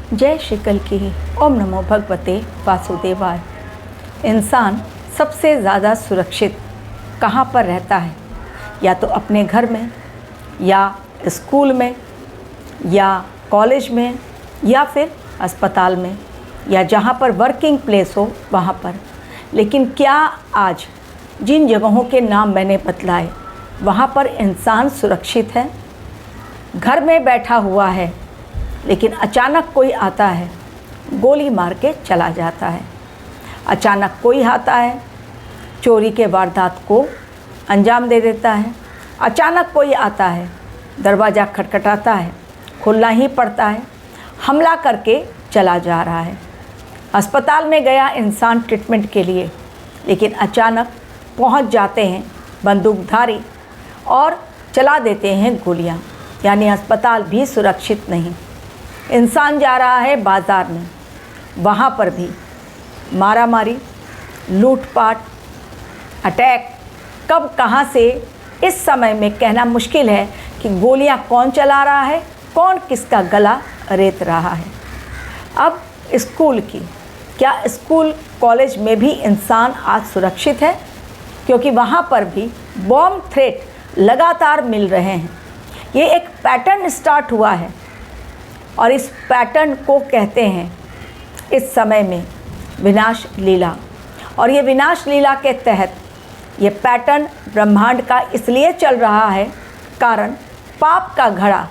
जय श्री कल की। ओम नमो भगवते वासुदेवाय। इंसान सबसे ज़्यादा सुरक्षित कहाँ पर रहता है? या तो अपने घर में, या स्कूल में, या कॉलेज में, या फिर अस्पताल में, या जहाँ पर वर्किंग प्लेस हो वहाँ पर। लेकिन क्या आज जिन जगहों के नाम मैंने बतलाए वहाँ पर इंसान सुरक्षित है? घर में बैठा हुआ है, लेकिन अचानक कोई आता है, गोली मार के चला जाता है। अचानक कोई आता है, चोरी के वारदात को अंजाम दे देता है। अचानक कोई आता है, दरवाज़ा खटखटाता है, खुलना ही पड़ता है, हमला करके चला जा रहा है। अस्पताल में गया इंसान ट्रीटमेंट के लिए, लेकिन अचानक पहुंच जाते हैं बंदूकधारी और चला देते हैं गोलियां। यानी अस्पताल भी सुरक्षित नहीं। इंसान जा रहा है बाज़ार में, वहाँ पर भी मारामारी, लूटपाट, अटैक। कब कहाँ से इस समय में कहना मुश्किल है कि गोलियां कौन चला रहा है, कौन किसका गला रेत रहा है। अब स्कूल की, क्या स्कूल कॉलेज में भी इंसान आज सुरक्षित है? क्योंकि वहाँ पर भी बॉम्ब थ्रेट लगातार मिल रहे हैं। ये एक पैटर्न स्टार्ट हुआ है और इस पैटर्न को कहते हैं इस समय में विनाश लीला। और ये विनाश लीला के तहत ये पैटर्न ब्रह्मांड का इसलिए चल रहा है कारण पाप का घड़ा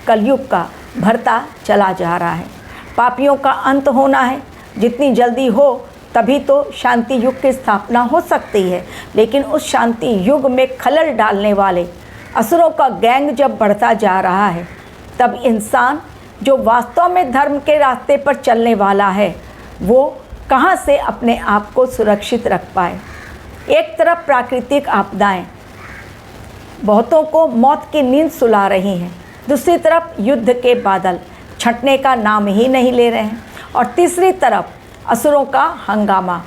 कलयुग का भरता चला जा रहा है। पापियों का अंत होना है, जितनी जल्दी हो तभी तो शांति युग की स्थापना हो सकती है। लेकिन उस शांति युग में खलल डालने वाले असुरों का गैंग जब बढ़ता जा रहा है, तब इंसान जो वास्तव में धर्म के रास्ते पर चलने वाला है, वो कहाँ से अपने आप को सुरक्षित रख पाए। एक तरफ प्राकृतिक आपदाएं बहुतों को मौत की नींद सुला रही हैं, दूसरी तरफ युद्ध के बादल छंटने का नाम ही नहीं ले रहे हैं, और तीसरी तरफ असुरों का हंगामा।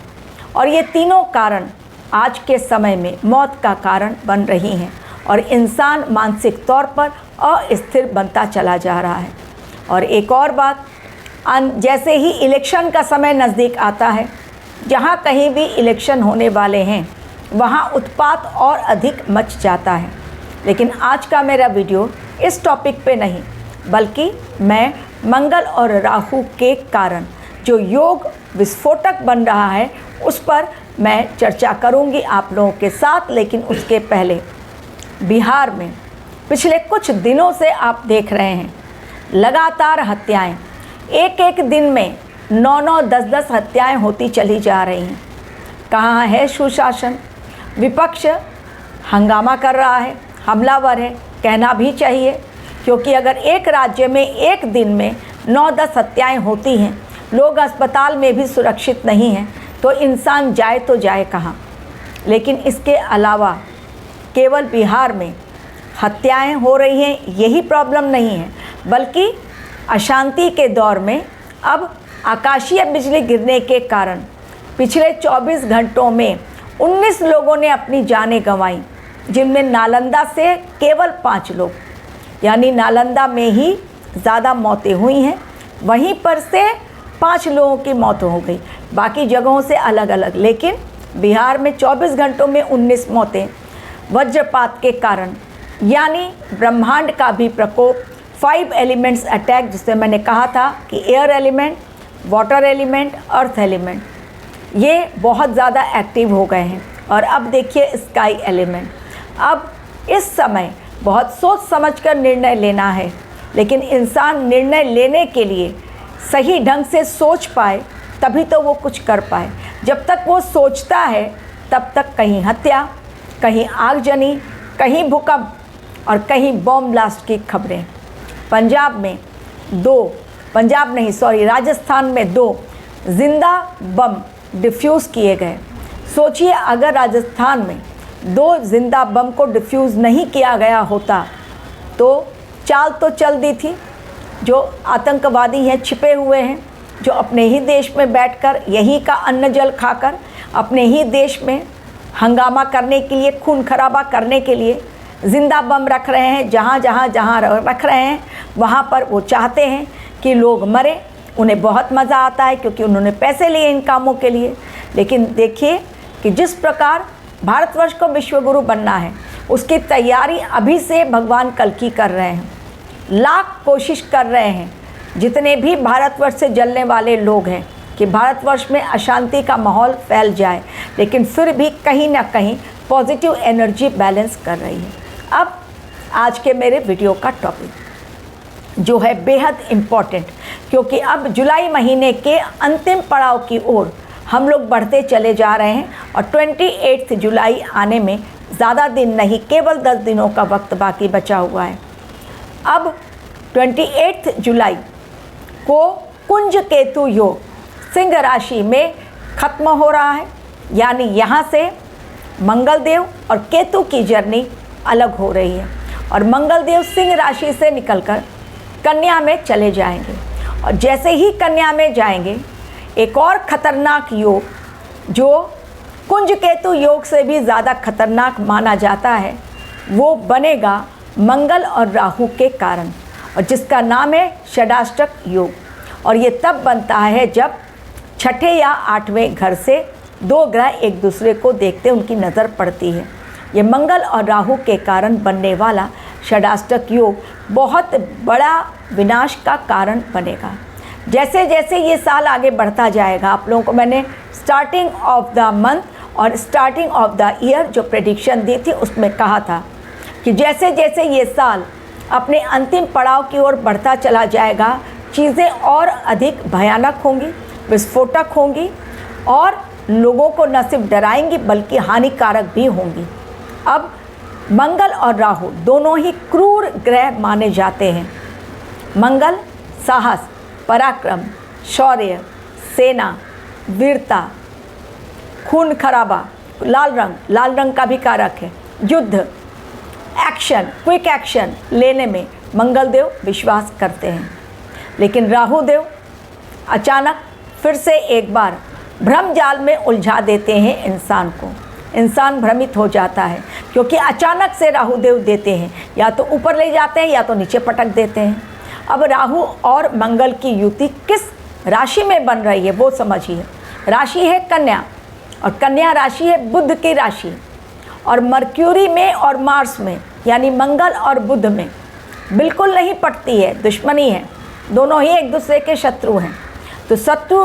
और ये तीनों कारण आज के समय में मौत का कारण बन रही हैं और इंसान मानसिक तौर पर अस्थिर बनता चला जा रहा है। और एक और बात, जैसे ही इलेक्शन का समय नज़दीक आता है, जहाँ कहीं भी इलेक्शन होने वाले हैं वहाँ उत्पात और अधिक मच जाता है। लेकिन आज का मेरा वीडियो इस टॉपिक पे नहीं, बल्कि मैं मंगल और राहु के कारण जो योग विस्फोटक बन रहा है उस पर मैं चर्चा करूंगी आप लोगों के साथ। लेकिन उसके पहले, बिहार में पिछले कुछ दिनों से आप देख रहे हैं लगातार हत्याएं, एक एक दिन में 9-9, 10-10 हत्याएं होती चली जा रही हैं। कहाँ है सुशासन? विपक्ष हंगामा कर रहा है, हमलावर है, कहना भी चाहिए। क्योंकि अगर एक राज्य में एक दिन में 9-10 हत्याएं होती हैं, लोग अस्पताल में भी सुरक्षित नहीं हैं, तो इंसान जाए तो जाए कहाँ। लेकिन इसके अलावा केवल बिहार में हत्याएं हो रही हैं यही प्रॉब्लम नहीं है, बल्कि अशांति के दौर में अब आकाशीय बिजली गिरने के कारण पिछले 24 घंटों में 19 लोगों ने अपनी जानें गंवाई, जिनमें नालंदा से केवल 5 लोग, यानी नालंदा में ही ज़्यादा मौतें हुई हैं। वहीं पर से 5 लोगों की मौत हो गई, बाकी जगहों से अलग अलग। लेकिन बिहार में 24 घंटों में 19 मौतें वज्रपात के कारण, यानी ब्रह्मांड का भी प्रकोप। 5 एलिमेंट्स अटैक, जिसमें मैंने कहा था कि air element, water element, earth element, ये बहुत ज़्यादा एक्टिव हो गए हैं। और अब देखिए स्काई एलिमेंट। अब इस समय बहुत सोच समझकर निर्णय लेना है, लेकिन इंसान निर्णय लेने के लिए सही ढंग से सोच पाए तभी तो वो कुछ कर पाए। जब तक वो सोचता है तब तक कहीं हत्या, कहीं आगजनी, कहीं भूकंप और कहीं बॉम्ब ब्लास्ट की खबरें। राजस्थान में 2 जिंदा बम डिफ्यूज़ किए गए। सोचिए अगर राजस्थान में 2 जिंदा बम को डिफ्यूज़ नहीं किया गया होता तो चाल तो चल दी थी। जो आतंकवादी हैं, छिपे हुए हैं, जो अपने ही देश में बैठकर यहीं का अन्न जल खाकर अपने ही देश में हंगामा करने के लिए, खून खराबा करने के लिए जिंदा बम रख रहे हैं। जहाँ रख रहे हैं वहाँ पर वो चाहते हैं कि लोग मरे, उन्हें बहुत मज़ा आता है क्योंकि उन्होंने पैसे लिए इन कामों के लिए। लेकिन देखिए कि जिस प्रकार भारतवर्ष को विश्वगुरु बनना है, उसकी तैयारी अभी से भगवान कल्कि कर रहे हैं। लाख कोशिश कर रहे हैं जितने भी भारतवर्ष से जलने वाले लोग हैं कि भारतवर्ष में अशांति का माहौल फैल जाए, लेकिन फिर भी कहीं ना कहीं पॉजिटिव एनर्जी बैलेंस कर रही है। अब आज के मेरे वीडियो का टॉपिक जो है बेहद इम्पॉर्टेंट, क्योंकि अब जुलाई महीने के अंतिम पड़ाव की ओर हम लोग बढ़ते चले जा रहे हैं और 28 जुलाई आने में ज़्यादा दिन नहीं, केवल 10 दिनों का वक्त बाकी बचा हुआ है। अब 28 जुलाई को कुंज केतु योग सिंह राशि में ख़त्म हो रहा है, यानी यहाँ से मंगल देव और केतु की जर्नी अलग हो रही है और मंगल देव सिंह राशि से निकलकर कन्या में चले जाएंगे। और जैसे ही कन्या में जाएंगे, एक और ख़तरनाक योग जो कुंज केतु योग से भी ज़्यादा खतरनाक माना जाता है, वो बनेगा मंगल और राहु के कारण, और जिसका नाम है षडाष्टक योग। और ये तब बनता है जब छठे या आठवें घर से दो ग्रह एक दूसरे को देखते उनकी नज़र पड़ती है। ये मंगल और राहु के कारण बनने वाला षडाष्टक योग बहुत बड़ा विनाश का कारण बनेगा। जैसे जैसे ये साल आगे बढ़ता जाएगा, आप लोगों को मैंने स्टार्टिंग ऑफ द मंथ और स्टार्टिंग ऑफ द ईयर जो प्रेडिक्शन दी थी उसमें कहा था कि जैसे जैसे ये साल अपने अंतिम पड़ाव की ओर बढ़ता चला जाएगा, चीज़ें और अधिक भयानक होंगी, विस्फोटक होंगी और लोगों को न सिर्फ डराएंगी बल्कि हानिकारक भी होंगी। अब मंगल और राहु दोनों ही क्रूर ग्रह माने जाते हैं। मंगल साहस, पराक्रम, शौर्य, सेना, वीरता, खून खराबा, लाल रंग का भी कारक है, युद्ध, एक्शन, क्विक एक्शन लेने में मंगल देव विश्वास करते हैं। लेकिन राहु देव अचानक फिर से एक बार भ्रम जाल में उलझा देते हैं इंसान को। इंसान भ्रमित हो जाता है क्योंकि अचानक से राहु देव देते हैं, या तो ऊपर ले जाते हैं या तो नीचे पटक देते हैं। अब राहु और मंगल की युति किस राशि में बन रही है वो समझिए। राशि है कन्या और कन्या राशि है बुध की राशि, और मर्क्यूरी में और मार्स में यानी मंगल और बुध में बिल्कुल नहीं पटती है, दुश्मनी है, दोनों ही एक दूसरे के शत्रु हैं। तो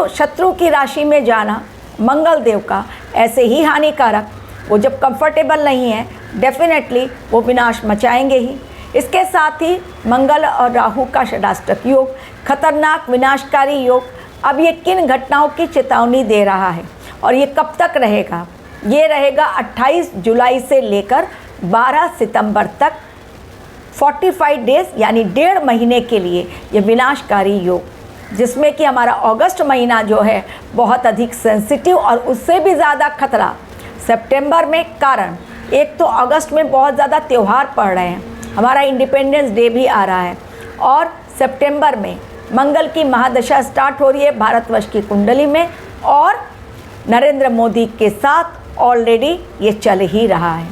शत्रु की राशि में जाना मंगल देव का ऐसे ही हानिकारक, वो जब कंफर्टेबल नहीं है डेफिनेटली वो विनाश मचाएंगे ही। इसके साथ ही मंगल और राहु का षडाष्टक योग खतरनाक विनाशकारी योग अब ये किन घटनाओं की चेतावनी दे रहा है और ये कब तक रहेगा? ये रहेगा 28 जुलाई से लेकर 12 सितंबर तक, 45 डेज़ यानी 1.5 महीने के लिए ये विनाशकारी योग, जिसमें कि हमारा अगस्त महीना जो है बहुत अधिक सेंसिटिव और उससे भी ज़्यादा खतरा सितंबर में। कारण एक तो अगस्त में बहुत ज़्यादा त्यौहार पड़ रहे हैं, हमारा इंडिपेंडेंस डे भी आ रहा है, और सितंबर में मंगल की महादशा स्टार्ट हो रही है भारतवर्ष की कुंडली में, और नरेंद्र मोदी के साथ ऑलरेडी ये चल ही रहा है।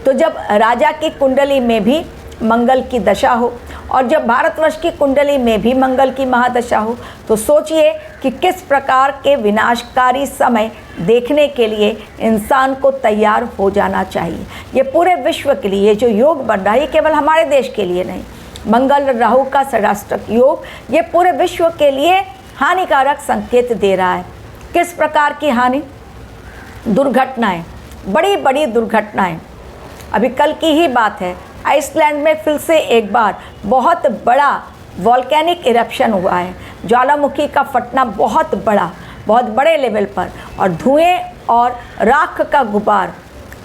तो जब राजा की कुंडली में भी मंगल की दशा हो और जब भारतवर्ष की कुंडली में भी मंगल की महादशा हो, तो सोचिए कि किस प्रकार के विनाशकारी समय देखने के लिए इंसान को तैयार हो जाना चाहिए। ये पूरे विश्व के लिए जो योग बन रहा है, ये केवल हमारे देश के लिए नहीं, मंगल राहु का षडाष्टक योग ये पूरे विश्व के लिए हानिकारक संकेत दे रहा है। किस प्रकार की हानि? दुर्घटनाएं, बड़ी बड़ी दुर्घटनाएं। अभी कल की ही बात है, आइसलैंड में फिर से एक बार बहुत बड़ा वॉल्केनिक इरप्शन हुआ है, ज्वालामुखी का फटना बहुत बड़े लेवल पर, और धुएं और राख का गुबार,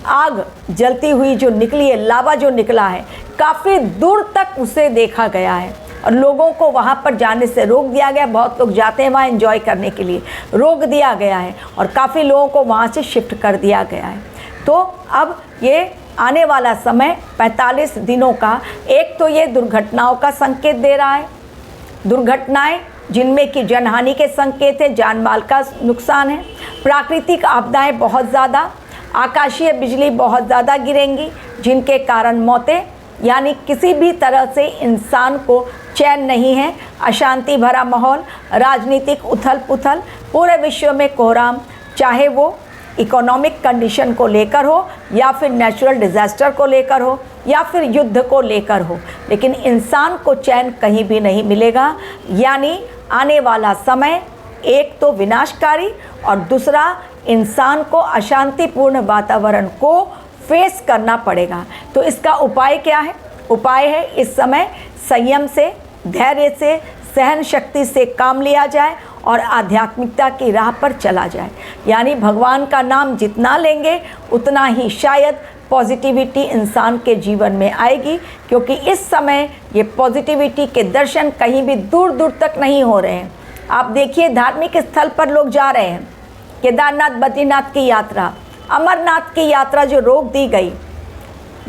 आग जलती हुई जो निकली है, लावा जो निकला है, काफ़ी दूर तक उसे देखा गया है और लोगों को वहाँ पर जाने से रोक दिया गया। बहुत लोग जाते हैं वहाँ एंजॉय करने के लिए, रोक दिया गया है और काफ़ी लोगों को वहाँ से शिफ्ट कर दिया गया है। तो अब ये आने वाला समय 45 दिनों का, एक तो ये दुर्घटनाओं का संकेत दे रहा है, दुर्घटनाएं जिनमें कि जनहानि के संकेत है, जान माल का नुकसान है, प्राकृतिक आपदाएं बहुत ज़्यादा, आकाशीय बिजली बहुत ज़्यादा गिरेंगी जिनके कारण मौतें, यानी किसी भी तरह से इंसान को चैन नहीं है, अशांति भरा माहौल, राजनीतिक उथल पुथल, पूरे विश्व में कोहराम, चाहे वो इकोनॉमिक कंडीशन को लेकर हो या फिर नेचुरल डिज़ास्टर को लेकर हो या फिर युद्ध को लेकर हो, लेकिन इंसान को चैन कहीं भी नहीं मिलेगा। यानी आने वाला समय एक तो विनाशकारी और दूसरा इंसान को अशांतिपूर्ण वातावरण को फेस करना पड़ेगा। तो इसका उपाय क्या है? उपाय है इस समय संयम से, धैर्य से, सहन शक्ति से काम लिया जाए और आध्यात्मिकता की राह पर चला जाए। यानी भगवान का नाम जितना लेंगे उतना ही शायद पॉजिटिविटी इंसान के जीवन में आएगी, क्योंकि इस समय ये पॉजिटिविटी के दर्शन कहीं भी दूर दूर तक नहीं हो रहे हैं। आप देखिए धार्मिक स्थल पर लोग जा रहे हैं, केदारनाथ बद्रीनाथ की यात्रा, अमरनाथ की यात्रा जो रोक दी गई,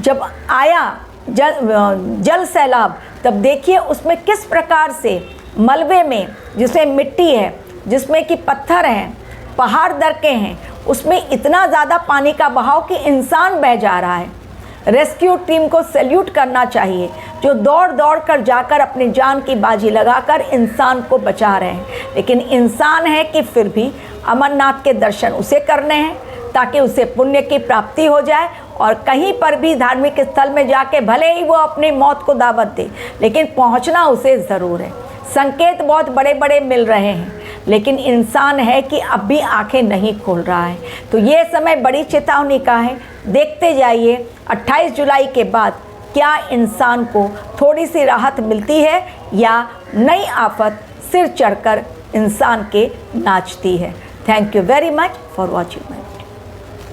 जब आया जल सैलाब, तब देखिए उसमें किस प्रकार से मलबे में, जिसमें मिट्टी है, जिसमें कि पत्थर हैं, पहाड़ दरके हैं, उसमें इतना ज़्यादा पानी का बहाव कि इंसान बह जा रहा है। रेस्क्यू टीम को सैल्यूट करना चाहिए, जो दौड़ दौड़ कर जाकर अपनी जान की बाजी लगाकर इंसान को बचा रहे हैं। लेकिन इंसान है कि फिर भी अमरनाथ के दर्शन उसे करने हैं ताकि उसे पुण्य की प्राप्ति हो जाए, और कहीं पर भी धार्मिक स्थल में जाके भले ही वो अपनी मौत को दावत दे, लेकिन पहुंचना उसे ज़रूर है। संकेत बहुत बड़े बड़े मिल रहे हैं, लेकिन इंसान है कि अब भी आंखें नहीं खोल रहा है। तो ये समय बड़ी चेतावनी का है। देखते जाइए 28 जुलाई के बाद क्या इंसान को थोड़ी सी राहत मिलती है या नई आफत सिर चढ़कर इंसान के नाचती है। Thank you very much for watching my